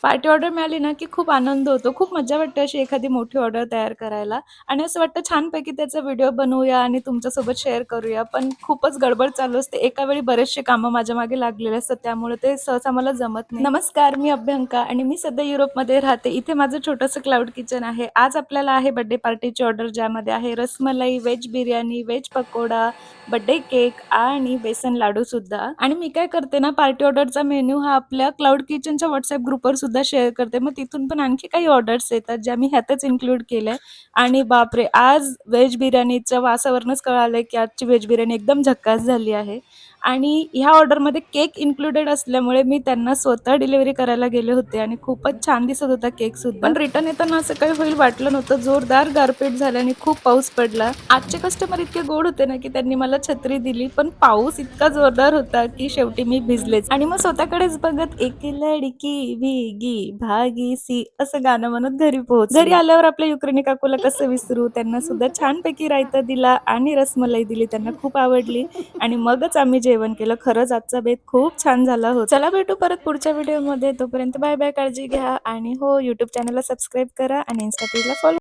Party order मिळाली ना, की खूप आनंद होतो. खूप मज्जा वाटते अशी एखादी मोठी ऑर्डर तयार करायला आणि असं वाटतं छानपैकी त्याचा व्हिडिओ बनवूया आणि तुमच्यासोबत शेअर करूया. पण खूपच गडबड चालू असते. एका वेळी बरेचसे कामं माझ्या मागे लागलेले असतात, त्यामुळे ते सहसा मला जमत नाही. नमस्कार, मी अभ्यंका आणि मी सध्या युरोपमध्ये राहते. इथे माझं छोटंसं क्लाउड किचन आहे. आज आपल्याला आहे बर्थडे पार्टीची ऑर्डर, ज्यामध्ये आहे rasmalai, veg biryani, veg pakora, birthday cake आणि बेसन लाडू सुद्धा. आणि मी काय करते ना, पार्टी ऑर्डरचा मेन्यू हा आपल्या क्लाउड किचनच्या व्हॉट्सअप ग्रुपवर सुद्धा शेअर करते. मग तिथून पण आणखी काही ऑर्डर्स येतात ज्या मी ह्यातच इन्क्लूड केल्या. आणि बापरे! आज व्हेज बिर्याणीच्या वासावरूनच कळालंय की आजची व्हेज बिर्याणी एकदम झक्कास झाली आहे. आणि ह्या ऑर्डरमध्ये केक इन्क्लुडेड असल्यामुळे मी त्यांना स्वतः डिलिव्हरी करायला गेले होते आणि खूपच छान दिसत होता केक सुद्धा. पण रिटर्न येताना असं काही होईल वाटलं नव्हतं. जोरदार गारपीट झाली आणि खूप पाऊस पडला. आजचे कस्टमर इतके गोड होते ना, की त्यांनी मला छत्री दिली. पण पाऊस इतका जोरदार होता, की शेवटी मी भिजलेच. आणि मग स्वतःकडेच बघत एक लडकी भीगी भागी सी असं गाणं म्हणत घरी पोहोचले. घरी आल्यावर आपल्या युक्रेनी काकूला कसं विसरू, त्यांना सुद्धा छानपैकी रायता दिला आणि रसमलाई दिली. त्यांना खूप आवडली आणि मगच आम्ही जेवण केलं. खरंच आजचा बेत खूप छान झाला होता. चला भेटू परत पुढच्या व्हिडिओमध्ये. तोपर्यंत बाय बाय, काळजी घ्या आणि हो, YouTube चॅनलला सबस्क्राईब करा आणि Insta पेजला फॉलो